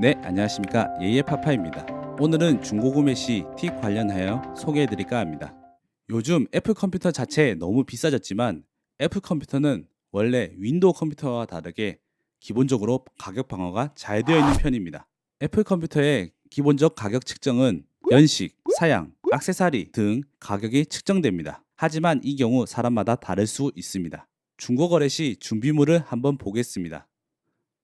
네, 안녕하십니까. 예예파파입니다. 오늘은 중고구매 시 팁 관련하여 소개해드릴까 합니다. 요즘 애플 컴퓨터 자체 너무 비싸졌지만 애플 컴퓨터는 원래 윈도우 컴퓨터와 다르게 기본적으로 가격 방어가 잘 되어 있는 편입니다. 애플 컴퓨터의 기본적 가격 측정은 연식, 사양, 액세서리 등 가격이 측정됩니다. 하지만 이 경우 사람마다 다를 수 있습니다. 중고 거래 시 준비물을 한번 보겠습니다.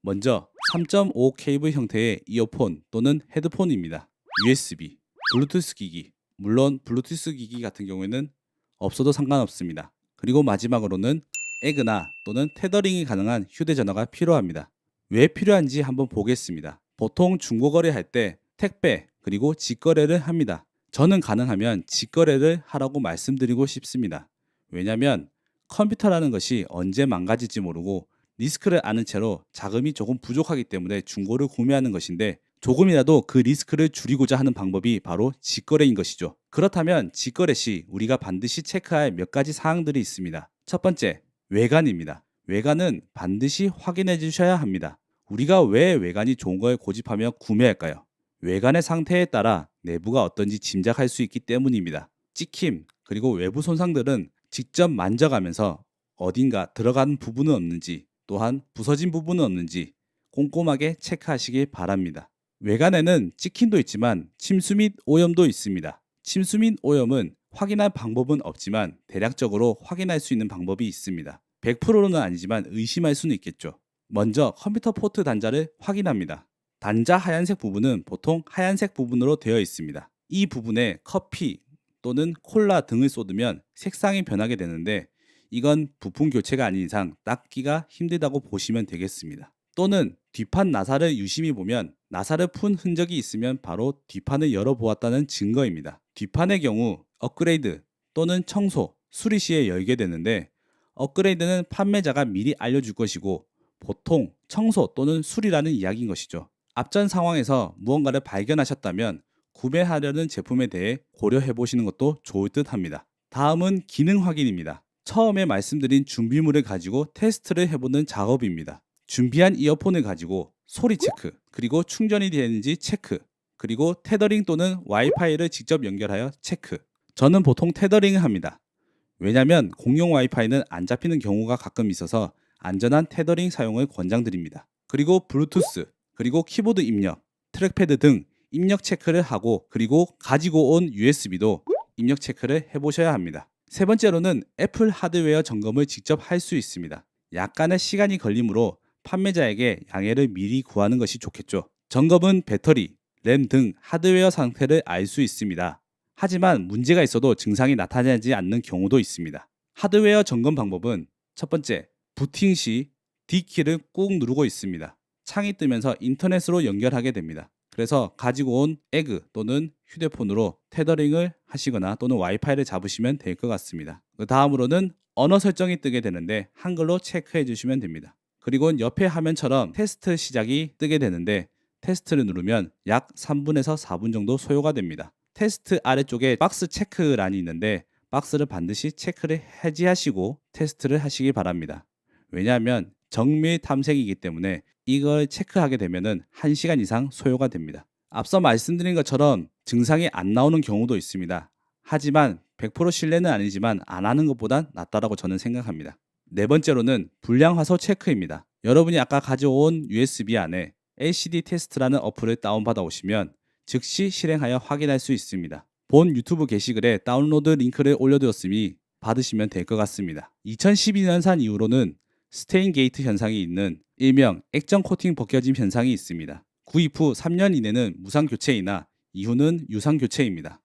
먼저 3.5 케이블 형태의 이어폰 또는 헤드폰입니다. USB, 블루투스 기기, 물론 블루투스 기기 같은 경우에는 없어도 상관없습니다. 그리고 마지막으로는 에그나 또는 테더링이 가능한 휴대전화가 필요합니다. 왜 필요한지 한번 보겠습니다. 보통 중고거래할 때 택배 그리고 직거래를 합니다. 저는 가능하면 직거래를 하라고 말씀드리고 싶습니다. 왜냐하면 컴퓨터라는 것이 언제 망가질지 모르고 리스크를 아는 채로 자금이 조금 부족하기 때문에 중고를 구매하는 것인데 조금이라도 그 리스크를 줄이고자 하는 방법이 바로 직거래인 것이죠. 그렇다면 직거래 시 우리가 반드시 체크할 몇 가지 사항들이 있습니다. 첫 번째, 외관입니다. 외관은 반드시 확인해 주셔야 합니다. 우리가 왜 외관이 좋은 걸 고집하며 구매할까요? 외관의 상태에 따라 내부가 어떤지 짐작할 수 있기 때문입니다. 찍힘, 그리고 외부 손상들은 직접 만져가면서 어딘가 들어간 부분은 없는지 또한 부서진 부분은 없는지 꼼꼼하게 체크하시기 바랍니다. 외관에는 찍힘도 있지만 침수 및 오염도 있습니다. 침수 및 오염은 확인할 방법은 없지만 대략적으로 확인할 수 있는 방법이 있습니다. 100%는 아니지만 의심할 수는 있겠죠. 먼저 컴퓨터 포트 단자를 확인합니다. 단자 하얀색 부분은 보통 하얀색 부분으로 되어 있습니다. 이 부분에 커피 또는 콜라 등을 쏟으면 색상이 변하게 되는데 이건 부품 교체가 아닌 이상 닦기가 힘들다고 보시면 되겠습니다. 또는 뒷판 나사를 유심히 보면 나사를 푼 흔적이 있으면 바로 뒷판을 열어보았다는 증거입니다. 뒷판의 경우 업그레이드 또는 청소, 수리 시에 열게 되는데 업그레이드는 판매자가 미리 알려줄 것이고 보통 청소 또는 수리라는 이야기인 것이죠. 앞전 상황에서 무언가를 발견하셨다면 구매하려는 제품에 대해 고려해 보시는 것도 좋을 듯 합니다. 다음은 기능 확인입니다. 처음에 말씀드린 준비물을 가지고 테스트를 해보는 작업입니다. 준비한 이어폰을 가지고 소리 체크, 그리고 충전이 되는지 체크, 그리고 테더링 또는 와이파이를 직접 연결하여 체크. 저는 보통 테더링을 합니다. 왜냐하면 공용 와이파이는 안 잡히는 경우가 가끔 있어서 안전한 테더링 사용을 권장드립니다. 그리고 블루투스, 그리고 키보드 입력, 트랙패드 등 입력 체크를 하고 그리고 가지고 온 USB도 입력 체크를 해보셔야 합니다. 세 번째로는 애플 하드웨어 점검을 직접 할 수 있습니다. 약간의 시간이 걸리므로 판매자에게 양해를 미리 구하는 것이 좋겠죠. 점검은 배터리, 램 등 하드웨어 상태를 알 수 있습니다. 하지만 문제가 있어도 증상이 나타나지 않는 경우도 있습니다. 하드웨어 점검 방법은 첫 번째, 부팅 시 D키를 꾹 누르고 있습니다. 창이 뜨면서 인터넷으로 연결하게 됩니다. 그래서 가지고 온 에그 또는 휴대폰으로 테더링을 하시거나 또는 와이파이를 잡으시면 될 것 같습니다. 그 다음으로는 언어 설정이 뜨게 되는데 한글로 체크해 주시면 됩니다. 그리고 옆에 화면처럼 테스트 시작이 뜨게 되는데 테스트를 누르면 약 3분에서 4분 정도 소요가 됩니다. 테스트 아래쪽에 박스 체크란이 있는데 박스를 반드시 체크를 해지하시고 테스트를 하시기 바랍니다. 왜냐하면 정밀 탐색이기 때문에 이걸 체크하게 되면은 1시간 이상 소요가 됩니다. 앞서 말씀드린 것처럼 증상이 안 나오는 경우도 있습니다. 하지만 100% 신뢰는 아니지만 안 하는 것보단 낫다라고 저는 생각합니다. 네 번째로는 불량 화소 체크입니다. 여러분이 아까 가져온 USB 안에 LCD 테스트라는 어플을 다운받아 오시면 즉시 실행하여 확인할 수 있습니다. 본 유튜브 게시글에 다운로드 링크를 올려두었으니 받으시면 될 것 같습니다. 2012년산 이후로는 스테인 게이트 현상이 있는 일명 액정 코팅 벗겨짐 현상이 있습니다. 구입 후 3년 이내는 무상 교체이나 이후는 유상 교체입니다.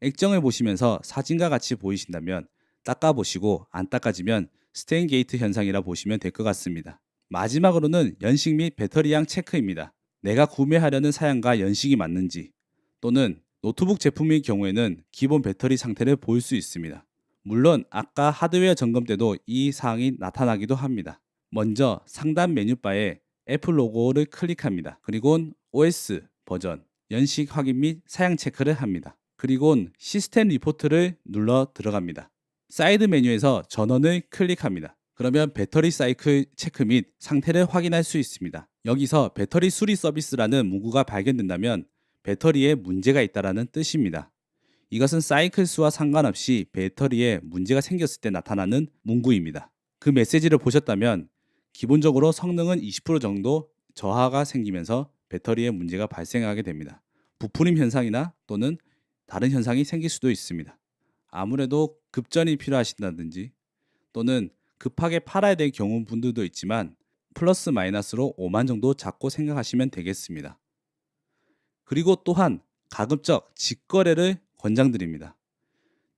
액정을 보시면서 사진과 같이 보이신다면 닦아보시고 안 닦아지면 스테인 게이트 현상이라 보시면 될 것 같습니다. 마지막으로는 연식 및 배터리양 체크입니다. 내가 구매하려는 사양과 연식이 맞는지 또는 노트북 제품의 경우에는 기본 배터리 상태를 볼 수 있습니다. 물론 아까 하드웨어 점검 때도 이 사항이 나타나기도 합니다. 먼저 상단 메뉴바에 애플 로고를 클릭합니다. 그리고 OS 버전, 연식 확인 및 사양 체크를 합니다. 그리고 시스템 리포트를 눌러 들어갑니다. 사이드 메뉴에서 전원을 클릭합니다. 그러면 배터리 사이클 체크 및 상태를 확인할 수 있습니다. 여기서 배터리 수리 서비스라는 문구가 발견된다면 배터리에 문제가 있다는 뜻입니다. 이것은 사이클 수와 상관없이 배터리에 문제가 생겼을 때 나타나는 문구입니다. 그 메시지를 보셨다면 기본적으로 성능은 20% 정도 저하가 생기면서 배터리에 문제가 발생하게 됩니다. 부풀림 현상이나 또는 다른 현상이 생길 수도 있습니다. 아무래도 급전이 필요하신다든지 또는 급하게 팔아야 될 경우 분들도 있지만 플러스 마이너스로 5만 정도 잡고 생각하시면 되겠습니다. 그리고 또한 가급적 직거래를 권장드립니다.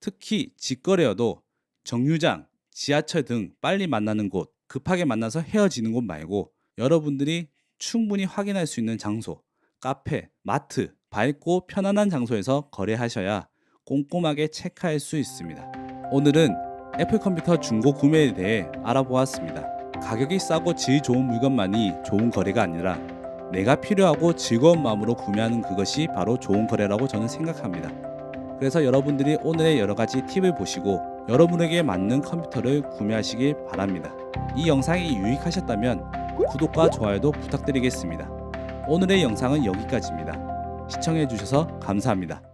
특히 직거래여도 정류장, 지하철 등 빨리 만나는 곳, 급하게 만나서 헤어지는 곳 말고 여러분들이 충분히 확인할 수 있는 장소, 카페, 마트, 밝고 편안한 장소에서 거래하셔야 꼼꼼하게 체크할 수 있습니다. 오늘은 애플 컴퓨터 중고 구매에 대해 알아보았습니다. 가격이 싸고 질 좋은 물건만이 좋은 거래가 아니라 내가 필요하고 즐거운 마음으로 구매하는 그것이 바로 좋은 거래라고 저는 생각합니다. 그래서 여러분들이 오늘의 여러 가지 팁을 보시고 여러분에게 맞는 컴퓨터를 구매하시길 바랍니다. 이 영상이 유익하셨다면 구독과 좋아요도 부탁드리겠습니다. 오늘의 영상은 여기까지입니다. 시청해주셔서 감사합니다.